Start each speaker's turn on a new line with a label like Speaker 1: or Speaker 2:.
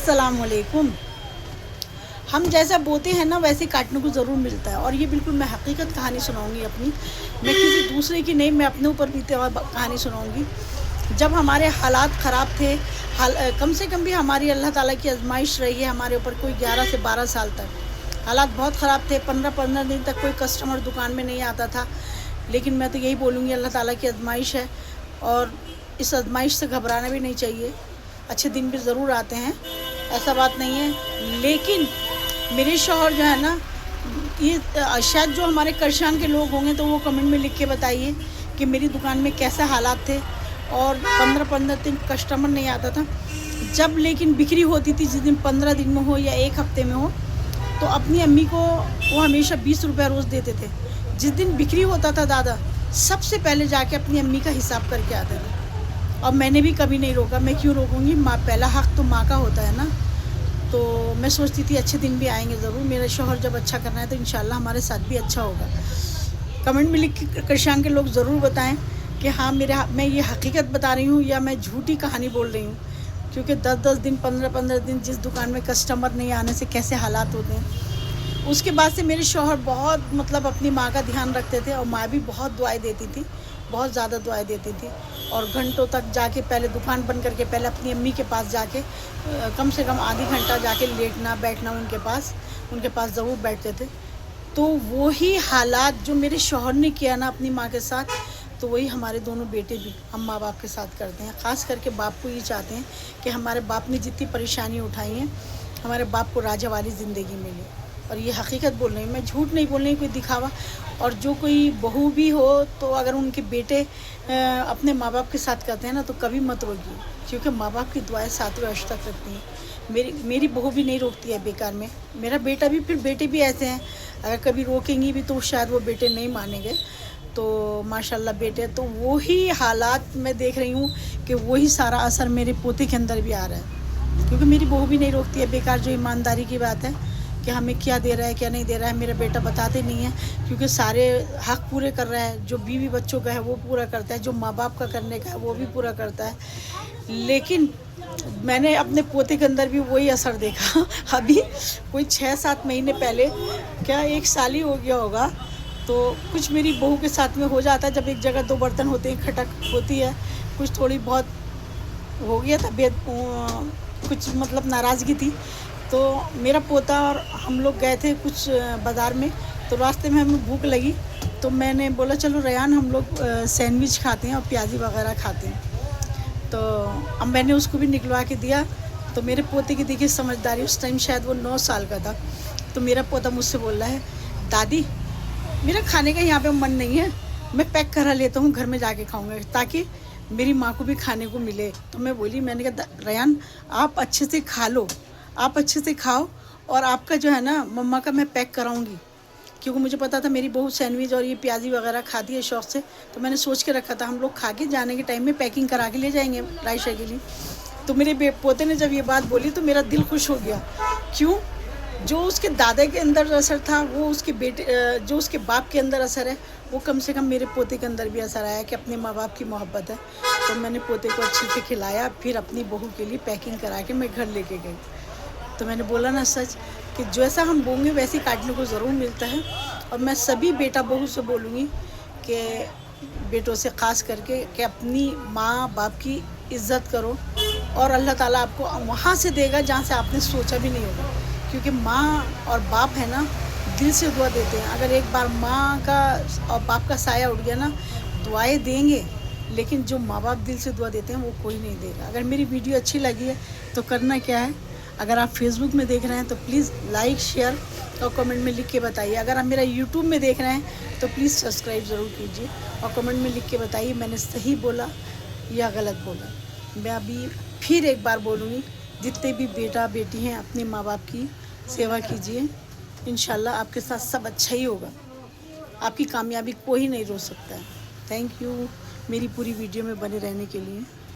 Speaker 1: अस्सलाम वालेकुम। हम जैसा बोते हैं ना वैसे काटने को ज़रूर मिलता है, और ये बिल्कुल मैं हकीकत कहानी सुनाऊंगी अपनी। मैं किसी दूसरे की नहीं, मैं अपने ऊपर बीते हुआ कहानी सुनाऊंगी। जब हमारे हालात ख़राब थे, कम से कम भी हमारी अल्लाह ताला की आजमाइश रही है हमारे ऊपर, कोई 11 से 12 साल तक हालात बहुत ख़राब थे। 15-15 दिन तक कोई कस्टमर दुकान में नहीं आता था। लेकिन मैं तो यही बोलूँगी, अल्लाह ताला की आजमाइश है और इस आजमाइश से घबराना भी नहीं चाहिए। अच्छे दिन भी ज़रूर आते हैं, ऐसा बात नहीं है। लेकिन मेरे शौहर जो है ना, ये शायद जो हमारे करशान के लोग होंगे तो वो कमेंट में लिख के बताइए कि मेरी दुकान में कैसे हालात थे और 15-15 दिन कस्टमर नहीं आता था। जब लेकिन बिक्री होती थी, जिस दिन 15 दिन में हो या एक हफ्ते में हो, तो अपनी अम्मी को वो हमेशा 20 रुपये रोज़ देते थे। जिस दिन बिक्री होता था दादा, सबसे पहले जाके अपनी अम्मी का हिसाब करके आते थे। और मैंने भी कभी नहीं रोका, मैं क्यों रोकूंगी? माँ, पहला हक़ तो माँ का होता है ना। तो मैं सोचती थी अच्छे दिन भी आएंगे ज़रूर। मेरा शौहर जब अच्छा करना है तो इंशाल्लाह हमारे साथ भी अच्छा होगा। कमेंट में लिख के करशान के लोग ज़रूर बताएं कि हाँ, मैं ये हकीकत बता रही हूँ या मैं झूठी कहानी बोल रही हूँ। क्योंकि 10-10 दिन, 15-15 दिन जिस दुकान में कस्टमर नहीं आने से कैसे हालात होते हैं। उसके बाद से मेरे शौहर बहुत अपनी माँ का ध्यान रखते थे, और माँ भी बहुत दुआएं देती थी, बहुत ज़्यादा दुआएं देती थी। और घंटों तक जाके पहले दुकान बंद करके पहले अपनी अम्मी के पास जाके कम से कम आधी घंटा जाके लेटना बैठना उनके पास ज़रूर बैठते थे। तो वही हालात जो मेरे शौहर ने किया ना अपनी माँ के साथ, तो वही हमारे दोनों बेटे भी हम माँ बाप के साथ करते हैं। ख़ास करके बाप को ये चाहते हैं कि हमारे बाप ने जितनी परेशानी उठाई हैं, हमारे बाप को राजा वाली ज़िंदगी मिले। और ये हकीकत बोल रही हूँ, मैं झूठ नहीं बोल रही, कोई दिखावा। और जो कोई बहू भी हो तो अगर उनके बेटे अपने माँ बाप के साथ करते हैं ना, तो कभी मत रोकिए, क्योंकि माँ बाप की दुआएं 7वें अर्श तक रखती हैं। मेरी बहू भी नहीं रोकती है बेकार में, मेरा बेटा भी, फिर बेटे भी ऐसे हैं, अगर कभी रोकेंगी भी तो शायद वो बेटे नहीं मानेंगे। तो माशाल्लाह बेटे, तो वही हालात मैं देख रही हूँ कि वही सारा असर मेरे पोते के अंदर भी आ रहा है। क्योंकि मेरी बहू भी नहीं रोकती है बेकार। जो ईमानदारी की बात है कि हमें क्या दे रहा है क्या नहीं दे रहा है, मेरा बेटा बताते नहीं है, क्योंकि सारे हक़ पूरे कर रहा है। जो बीवी बच्चों का है वो पूरा करता है, जो माँ बाप का करने का है वो भी पूरा करता है। लेकिन मैंने अपने पोते के अंदर भी वही असर देखा। अभी कोई 6-7 महीने पहले, क्या 1 साल ही हो गया होगा, तो कुछ मेरी बहू के साथ में हो जाता है। जब एक जगह 2 बर्तन होते हैं, खटक होती है, कुछ थोड़ी बहुत हो गया तबीयत, कुछ नाराज़गी थी। तो मेरा पोता और हम लोग गए थे कुछ बाज़ार में, तो रास्ते में हमें भूख लगी, तो मैंने बोला चलो रेयान हम लोग सैंडविच खाते हैं और प्याज़ी वगैरह खाते हैं। तो अब मैंने उसको भी निकलवा के दिया। तो मेरे पोते की देखिए समझदारी, उस टाइम शायद वो 9 साल का था। तो मेरा पोता मुझसे बोल रहा है, दादी मेरा खाने का यहाँ पे मन नहीं है, मैं पैक करा लेता हूँ, घर में जाके खाऊँगा ताकि मेरी माँ को भी खाने को मिले। तो मैं बोली, मैंने कहा रेयान आप अच्छे से खा लो, आप अच्छे से खाओ, और आपका जो है ना मम्मा का मैं पैक कराऊंगी। क्योंकि मुझे पता था मेरी बहू सैंडविच और ये प्याज़ी वगैरह खाती है शौक़ से, तो मैंने सोच के रखा था हम लोग खा के जाने के टाइम में पैकिंग करा के ले जाएंगे रायशा के लिए। तो मेरे पोते ने जब ये बात बोली तो मेरा दिल खुश हो गया। क्यों? जो उसके दादा के अंदर असर था, वो उसके बेटे, जो उसके बाप के अंदर असर है, वो कम से कम मेरे पोते के अंदर भी असर आया कि अपने माँ बाप की मोहब्बत है। तो मैंने पोते को अच्छे से खिलाया, फिर अपनी बहू के लिए पैकिंग करा के मैं घर लेके गई। तो मैंने बोला ना सच, कि जैसा हम बोएंगे वैसे काटने को ज़रूर मिलता है। और मैं सभी बेटा बहू से बोलूँगी कि बेटों से ख़ास करके कि अपनी माँ बाप की इज़्ज़त करो, और अल्लाह ताला आपको वहाँ से देगा जहाँ से आपने सोचा भी नहीं होगा। क्योंकि माँ और बाप है ना, दिल से दुआ देते हैं। अगर एक बार माँ का और बाप का साया उठ गया ना, दुआएं देंगे, लेकिन जो माँ बाप दिल से दुआ देते हैं वो कोई नहीं देगा। अगर मेरी वीडियो अच्छी लगी है तो करना क्या है, अगर आप फेसबुक में देख रहे हैं तो प्लीज़ लाइक शेयर और कमेंट में लिख के बताइए। अगर आप मेरा यूट्यूब में देख रहे हैं तो प्लीज़ सब्सक्राइब ज़रूर कीजिए, और कमेंट में लिख के बताइए मैंने सही बोला या गलत बोला। मैं अभी फिर एक बार बोलूँगी, जितने भी बेटा बेटी हैं अपने माँ बाप की सेवा कीजिए, इंशाल्लाह आपके साथ सब अच्छा ही होगा। आपकी कामयाबी कोई नहीं रोक सकता है। थैंक यू मेरी पूरी वीडियो में बने रहने के लिए।